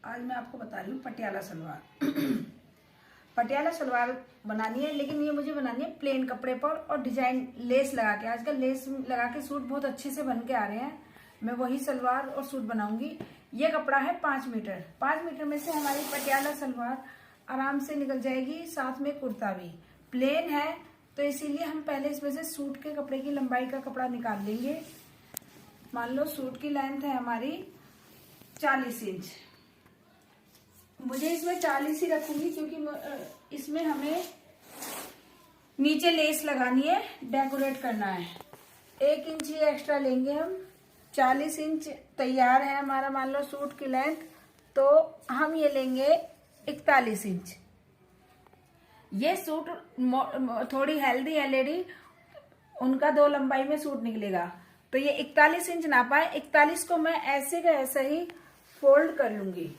आज मैं आपको बता रही हूँ पटियाला सलवार। पटियाला सलवार बनानी है, लेकिन ये मुझे बनानी है प्लेन कपड़े पर और डिजाइन लेस लगा के। आजकल लेस लगा के सूट बहुत अच्छे से बन के आ रहे हैं। मैं वही सलवार और सूट बनाऊंगी। ये कपड़ा है 5 मीटर। 5 मीटर में से हमारी पटियाला सलवार आराम से निकल जाएगी, साथ में कुर्ता भी। प्लेन है तो इसीलिए हम पहले इसमें से सूट के कपड़े की लंबाई का कपड़ा निकाल लेंगे। मान लो सूट की लेंथ है हमारी 40 इंच। मुझे इसमें 40 ही रखूंगी क्योंकि इसमें हमें नीचे लेस लगानी है, डेकोरेट करना है। 1 इंच ही एक्स्ट्रा लेंगे हम। 40 इंच तैयार है हमारा मान लो सूट की लेंथ, तो हम ये लेंगे 41 इंच। ये सूट थोड़ी हेल्दी है लेडी, उनका 2 लंबाई में सूट निकलेगा, तो ये 41 इंच नापा है। 41 को मैं ऐसे का ऐसा ही फोल्ड कर लूंगी।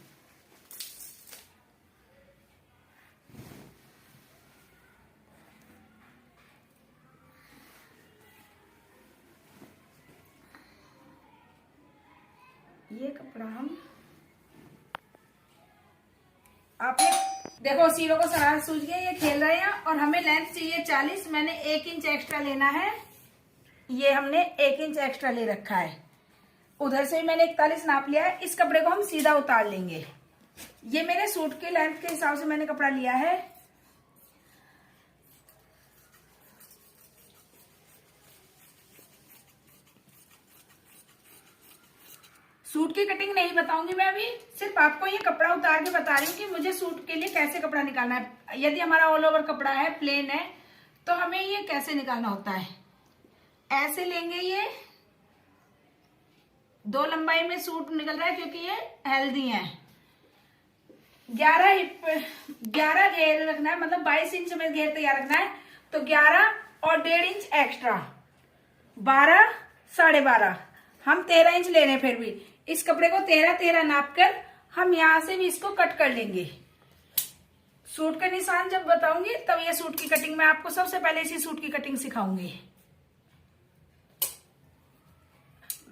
ये कपड़ा हम आपने देखो सीरों को सराह सूझ गया, ये खेल रहे हैं और हमें लेंथ चाहिए 40। मैंने 1 इंच एक्स्ट्रा लेना है। ये हमने 1 इंच एक्स्ट्रा ले रखा है। उधर से भी मैंने 41 नाप लिया है। इस कपड़े को हम सीधा उतार लेंगे। ये मेरे सूट के लेंथ के हिसाब से मैंने कपड़ा लिया है। सूट की कटिंग नहीं बताऊंगी मैं अभी, सिर्फ आपको ये कपड़ा उतार के बता रही हूँ कि मुझे सूट के लिए कैसे कपड़ा निकालना है। यदि हमारा ऑल ओवर कपड़ा है, प्लेन है, तो हमें ये कैसे निकालना होता है। ऐसे लेंगे, ये 2 लंबाई में सूट निकल रहा है क्योंकि ये हेल्दी है। 11 घेर रखना है, मतलब 22 इंच में घेर तैयार रखना है, तो 11 और 1.5 इंच एक्स्ट्रा 12, 12.5 हम 13 इंच ले रहे हैं। फिर भी इस कपड़े को 13 नाप कर हम यहां से भी इसको कट कर लेंगे। सूट का निशान जब बताऊंगी तब ये सूट की कटिंग मैं आपको सबसे पहले इसी सूट की कटिंग सिखाऊंगी।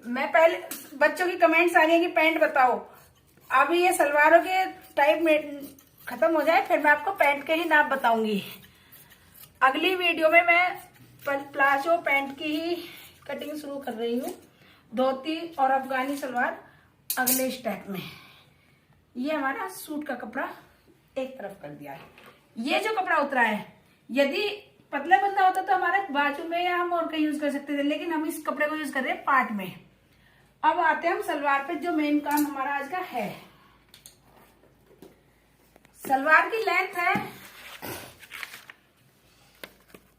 मैं पहले बच्चों की कमेंट्स आ रही है कि पैंट बताओ। अभी ये सलवारों के टाइप में खत्म हो जाए फिर मैं आपको पैंट के ही नाप बताऊंगी। अगली वीडियो में मैं प्लाजो पैंट की ही कटिंग शुरू कर रही हूँ। धोती और अफगानी सलवार अगले स्टेप में। ये हमारा सूट का कपड़ा एक तरफ कर दिया है। ये जो कपड़ा उतरा है, यदि पतला बंदा होता तो हमारे बाजू में या हम और कहीं यूज कर सकते थे, लेकिन हम इस कपड़े को यूज कर रहे हैं पार्ट में। अब आते हैं हम सलवार पे, जो मेन काम हमारा आज का है। सलवार की लेंथ है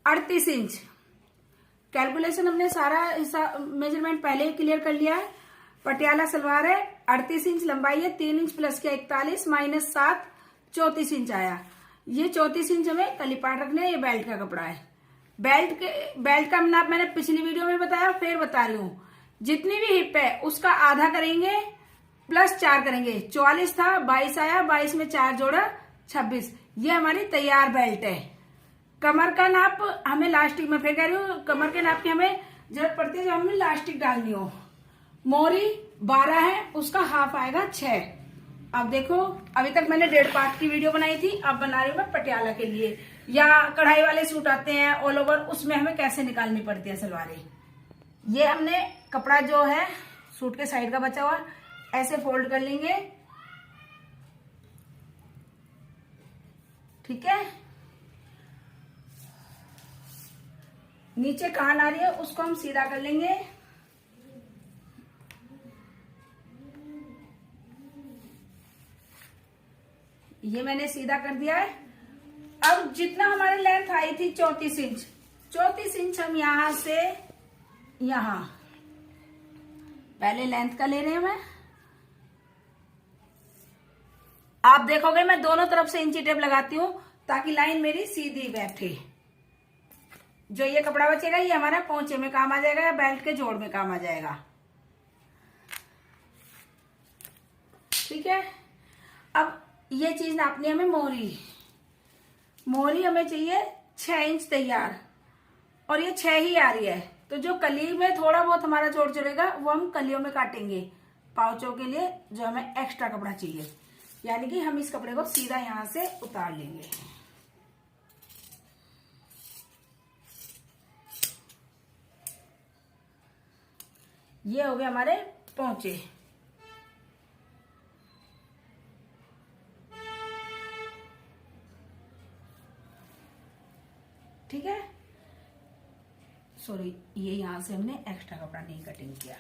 38 इंच। कैलकुलेशन हमने सारा मेजरमेंट पहले ही क्लियर कर लिया है। पटियाला सलवार है, 38 इंच लंबाई है। 3 इंच प्लस किया 41 माइनस 7 34 इंच आया। ये 34 इंच हमें कली पाट रखने। ये बेल्ट का कपड़ा है। बेल्ट का नाप मैंने पिछली वीडियो में बताया, फिर बता रही हूँ। जितनी भी हिप है उसका आधा करेंगे, प्लस 4 करेंगे। 44 था, 22 आया, 22 में 4 जोड़ा 26। ये हमारी तैयार बेल्ट है। कमर का नाप हमें लास्टिक में, फिर कह रही हूँ कमर के नाप की हमें जरूरत पड़ती है जब हमें लास्टिक डालनी हो। मोरी 12 है, उसका हाफ आएगा 6। अब देखो, अभी तक मैंने 1.5 पार्ट की वीडियो बनाई थी, अब बना रही हूँ मैं पटियाला के लिए। या कढ़ाई वाले सूट आते हैं ऑल ओवर, उसमें हमें कैसे निकालनी पड़ती है सलवारें। ये हमने कपड़ा जो है सूट के साइड का बचा हुआ ऐसे फोल्ड कर लेंगे, ठीक है। नीचे कान आ रही है उसको हम सीधा कर लेंगे। ये मैंने सीधा कर दिया है। अब जितना हमारी लेंथ आई थी 34 इंच, 34 इंच हम यहां से यहां पहले लेंथ का ले रहे हैं। मैं आप देखोगे मैं दोनों तरफ से इंची टेप लगाती हूं ताकि लाइन मेरी सीधी बैठे। जो ये कपड़ा बचेगा ये हमारा पोंचे में काम आ जाएगा या बेल्ट के जोड़ में काम आ जाएगा, ठीक है। अब ये चीज नापनी है हमें। मोहरी हमें चाहिए 6 इंच तैयार, और ये 6 ही आ रही है, तो जो कली में थोड़ा बहुत हमारा जोड़ चलेगा वो हम कलियों में काटेंगे पाउचों के लिए, जो हमें एक्स्ट्रा कपड़ा चाहिए। यानी कि हम इस कपड़े को सीधा यहां से उतार लेंगे। ये हो गए हमारे पोंचे। ठीक है, सॉरी, ये यहां से हमने एक्स्ट्रा कपड़ा नहीं कटिंग किया।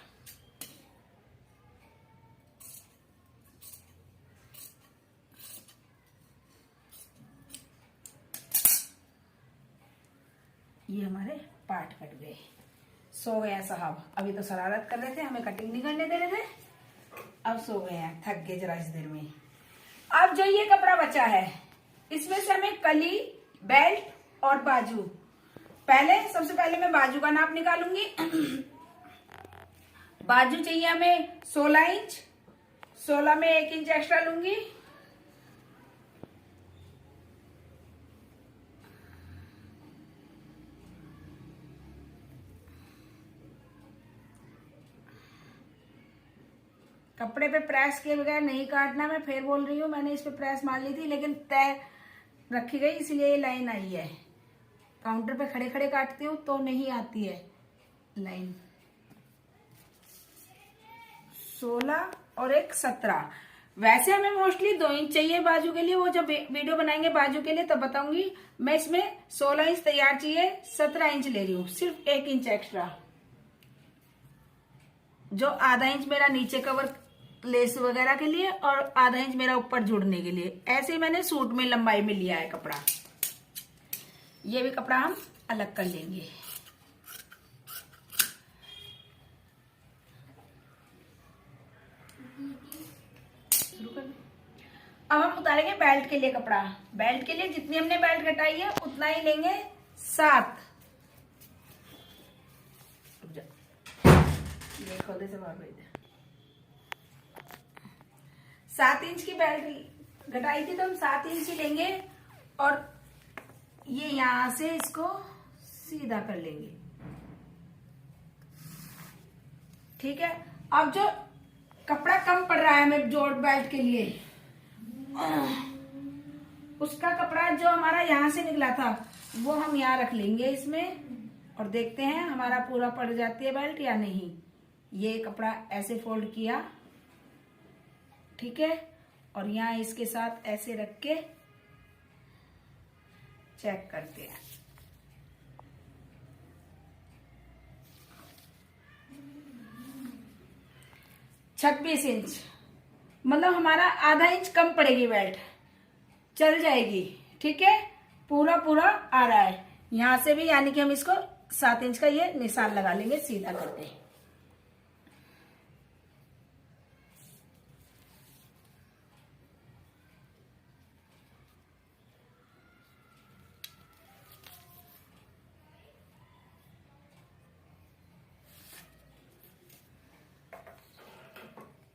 ये हमारे पार्ट कट गए। सो गए हैं साहब। अभी तो शरारत कर रहे थे, हमें कटिंग नहीं करने दे रहे थे, अब सो गए हैं, थक गए जरा इस देर में। अब जो ये कपड़ा बचा है, इसमें से हमें कली, बेल्ट और बाजू, सबसे पहले मैं बाजू का नाप निकालूंगी। बाजू चाहिए हमें 16 इंच, 16 में 1 इंच एक्स्ट्रा लूंगी। कपड़े पे प्रेस के बगैर नहीं काटना, मैं फिर बोल रही हूँ, मैंने इस पे प्रेस मार ली थी लेकिन तय रखी गई, इसलिए ये लाइन आई है। काउंटर पे खड़े खड़े काटती हूँ तो नहीं आती है लाइन। 16 और 1 17। वैसे हमें मोस्टली 2 इंच चाहिए बाजू के लिए, वो जब वीडियो बनाएंगे बाजू के लिए तब बताऊंगी। मैं इसमें 16 इंच तैयार चाहिए, 17 इंच ले रही हूँ, सिर्फ 1 इंच एक्स्ट्रा, जो आधा इंच मेरा नीचे कवर लेस वगैरह के लिए और आधा इंच मेरा ऊपर जुड़ने के लिए। ऐसे ही मैंने सूट में लंबाई में लिया है कपड़ा। ये भी कपड़ा हम अलग कर लेंगे। अब हम उतारेंगे बेल्ट के लिए कपड़ा। बेल्ट के लिए जितनी हमने बेल्ट घटाई है उतना ही लेंगे, 7। ये खोले से बाहर भेज दे। 7 इंच की बेल्ट घटाई थी तो हम 7 इंच ही लेंगे और ये यहां से इसको सीधा कर लेंगे। ठीक है, अब जो कपड़ा कम पड़ रहा है हमें जोड़ बेल्ट के लिए, उसका कपड़ा जो हमारा यहां से निकला था वो हम यहां रख लेंगे इसमें और देखते हैं हमारा पूरा पड़ जाती है बेल्ट या नहीं। ये कपड़ा ऐसे फोल्ड किया, ठीक है, और यहां इसके साथ ऐसे रख के चेक करते हैं। छब्बीस इंच, मतलब हमारा आधा इंच कम पड़ेगी बेल्ट, चल जाएगी। ठीक है, पूरा पूरा आ रहा है यहां से भी, यानी कि हम इसको 7 इंच का ये निशान लगा लेंगे सीधा करते हैं।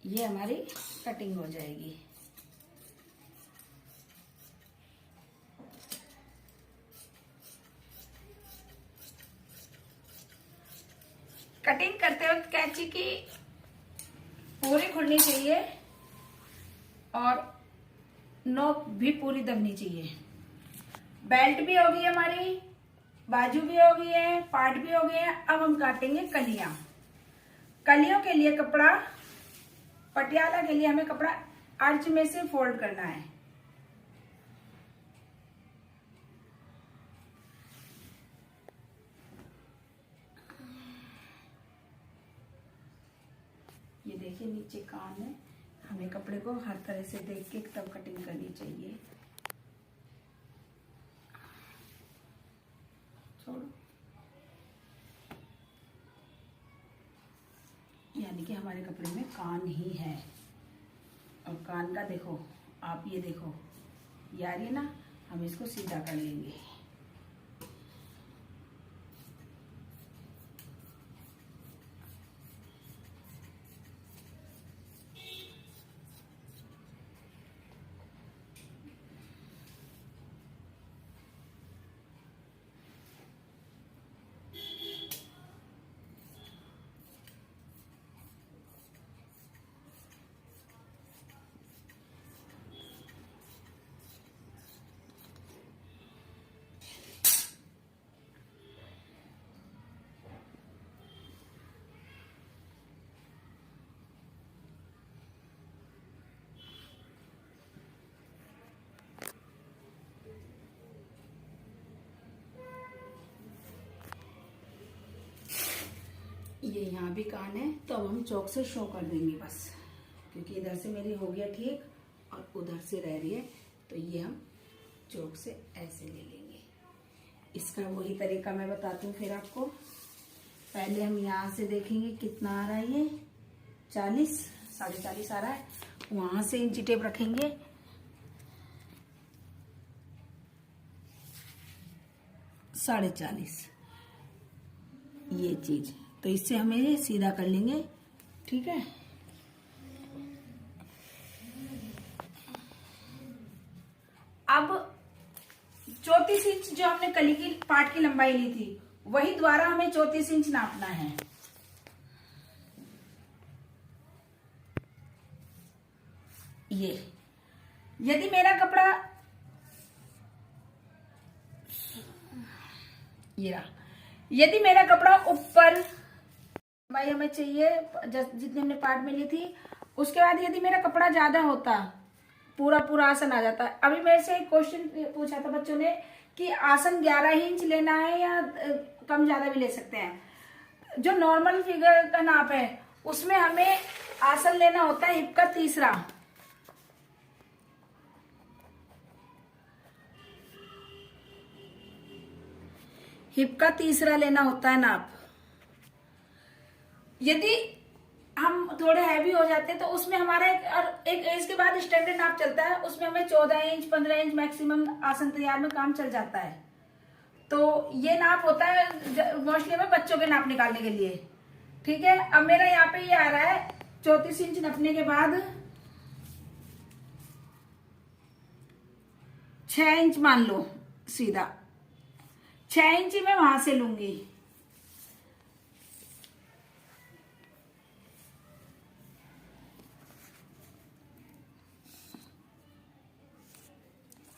ये हमारी कटिंग हो जाएगी। कटिंग करते वक्त कैंची की पूरी खुलनी चाहिए और नोक भी पूरी दबनी चाहिए। बेल्ट भी होगी हमारी, बाजू भी हो गई है, पार्ट भी हो गए हैं। अब हम काटेंगे कलियां। कलियों के लिए कपड़ा, पटियाला के लिए हमें कपड़ा अर्ज में से फोल्ड करना है। ये देखिए नीचे कान है, हमें कपड़े को हर तरह से देख के तब कटिंग करनी चाहिए। छोड़ो, यानी कि हमारे कपड़े में कान ही है और कान का देखो, आप ये देखो, यार ये ना, हम इसको सीधा कर लेंगे। ये यहाँ भी कान है, तो अब हम चौक से शो कर देंगे बस, क्योंकि इधर से मेरी हो गया ठीक और उधर से रह रही है, तो ये हम चौक से ऐसे ले लेंगे। इसका वही तरीका मैं बताती हूँ फिर आपको। पहले हम यहाँ से देखेंगे कितना आ रहा है, ये 40, 40.5 आ रहा है। वहां से इंची टेप रखेंगे, साढ़े 40 ये चीज, तो इससे हमें ये सीधा कर लेंगे। ठीक है, अब 34 इंच जो हमने कली की पार्ट की लंबाई ली थी, वही द्वारा हमें 34 इंच नापना है। ये यदि मेरा कपड़ा यदि मेरा कपड़ा ऊपर भाई हमें चाहिए जितने हमने पार्ट में ली थी, उसके बाद यदि मेरा कपड़ा ज्यादा होता, पूरा आसन आ जाता। अभी मेरे से एक क्वेश्चन पूछा था बच्चों ने कि आसन 11 इंच लेना है या कम ज्यादा भी ले सकते हैं। जो नॉर्मल फिगर का नाप है उसमें हमें आसन लेना होता है हिप का तीसरा। हिप का तीसरा लेना होता है नाप। यदि हम थोड़े हैवी हो जाते हैं तो उसमें हमारा एक एज के बाद स्टैंडर्ड नाप चलता है, उसमें हमें 14 इंच 15 इंच मैक्सिमम आसन तैयार में काम चल जाता है। तो ये नाप होता है मोस्टली हमें बच्चों के नाप निकालने के लिए। ठीक है, अब मेरा यहाँ पे ये आ रहा है 34 इंच नपने के बाद 6 इंच मान लो सीधा, 6 इंच मैं वहां से लूंगी।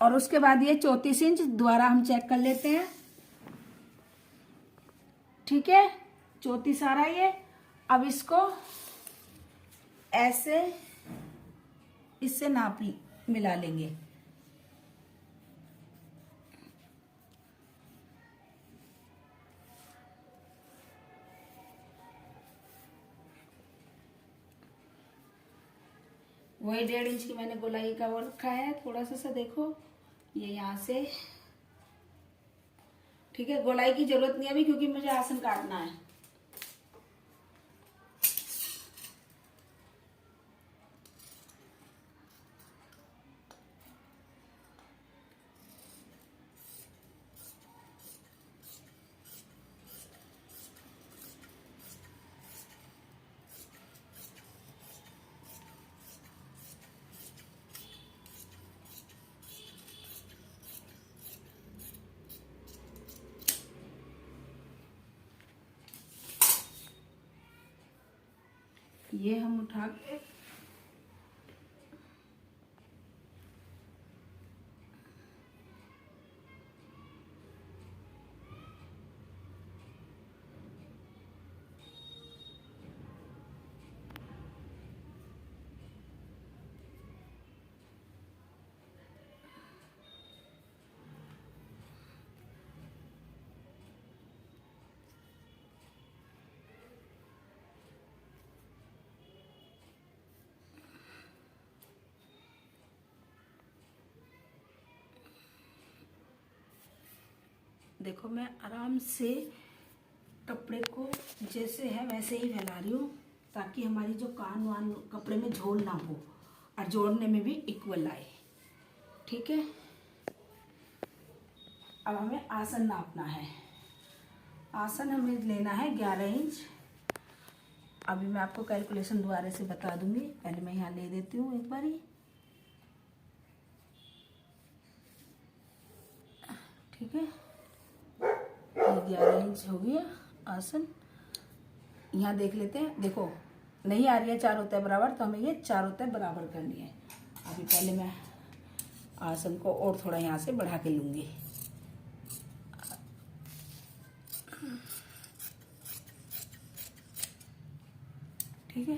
और उसके बाद ये 34 इंच दोबारा हम चेक कर लेते हैं। ठीक है, 34 आ रहा है ये। अब इसको ऐसे इससे नाप मिला लेंगे। वही 1.5 इंच की मैंने गोलाई का वो रखा है, थोड़ा सा देखो ये यहाँ से। ठीक है, गोलाई की जरूरत नहीं है अभी क्योंकि मुझे आसन काटना है। ये हम उठा के देखो मैं आराम से कपड़े को जैसे है वैसे ही फैला रही हूँ ताकि हमारी जो कान वान कपड़े में झोल ना हो और जोड़ने में भी इक्वल आए। ठीक है, अब हमें आसन नापना है। आसन हमें लेना है 11 इंच। अभी मैं आपको कैलकुलेशन दोबारा से बता दूंगी, पहले मैं यहाँ ले देती हूँ एक बारी। ठीक है, 11 इंच हो गया आसन। यहाँ देख लेते हैं, देखो नहीं आ रही है 4 होता है बराबर, तो हमें ये 4 होता है बराबर करनी है। अभी पहले मैं आसन को और थोड़ा यहाँ से बढ़ा के लूंगी। ठीक है,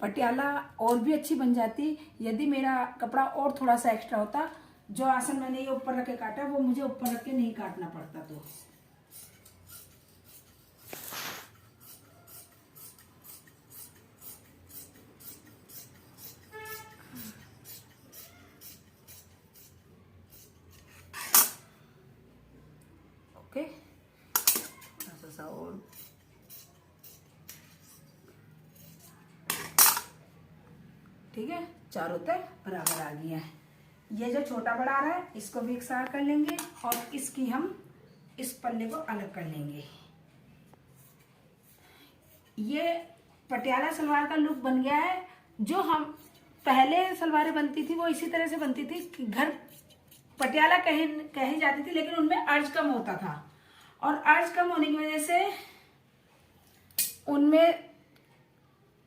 पटियाला और भी अच्छी बन जाती यदि मेरा कपड़ा और थोड़ा सा एक्स्ट्रा होता। जो आसन मैंने ये ऊपर रख के काटा वो मुझे ऊपर रख के नहीं काटना पड़ता। तो ठीक है, चारों तरफ बराबर आ गया है। ये जो छोटा बड़ा आ रहा है इसको भी इकसार कर लेंगे और इसकी हम इस पल्ले को अलग कर लेंगे। ये पटियाला सलवार का लुक बन गया है। जो हम पहले सलवारें बनती थी वो इसी तरह से बनती थी कि घर पटियाला कही जाती थी, लेकिन उनमें अर्ज कम होता था और अर्ज कम होने की वजह से उनमें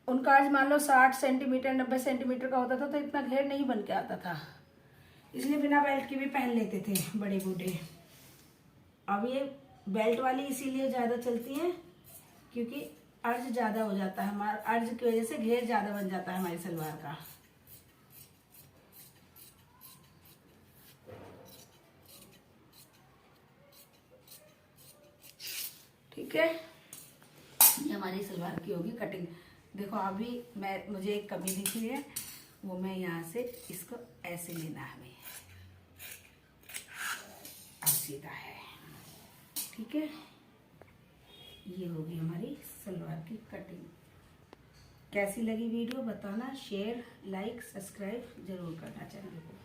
उनका अर्ज मान लो 60 सेंटीमीटर 90 सेंटीमीटर का होता था, तो इतना घेर नहीं बन के आता था, इसलिए बिना बेल्ट के भी पहन लेते थे बड़े बूढ़े। अब ये बेल्ट वाली इसीलिए ज़्यादा चलती हैं क्योंकि अर्ज ज़्यादा हो जाता है, हमारा अर्ज की वजह से घेर ज़्यादा बन जाता है हमारी सलवार का। ठीक है, ये हमारी सलवार की होगी कटिंग। देखो अभी मुझे एक कमी दिख रही है, वो मैं यहाँ से इसको ऐसे लेना है, हमें अब सीधा है। ठीक है, ये होगी हमारी सलवार की कटिंग। कैसी लगी वीडियो बताना, शेयर लाइक सब्सक्राइब जरूर करना चैनल को।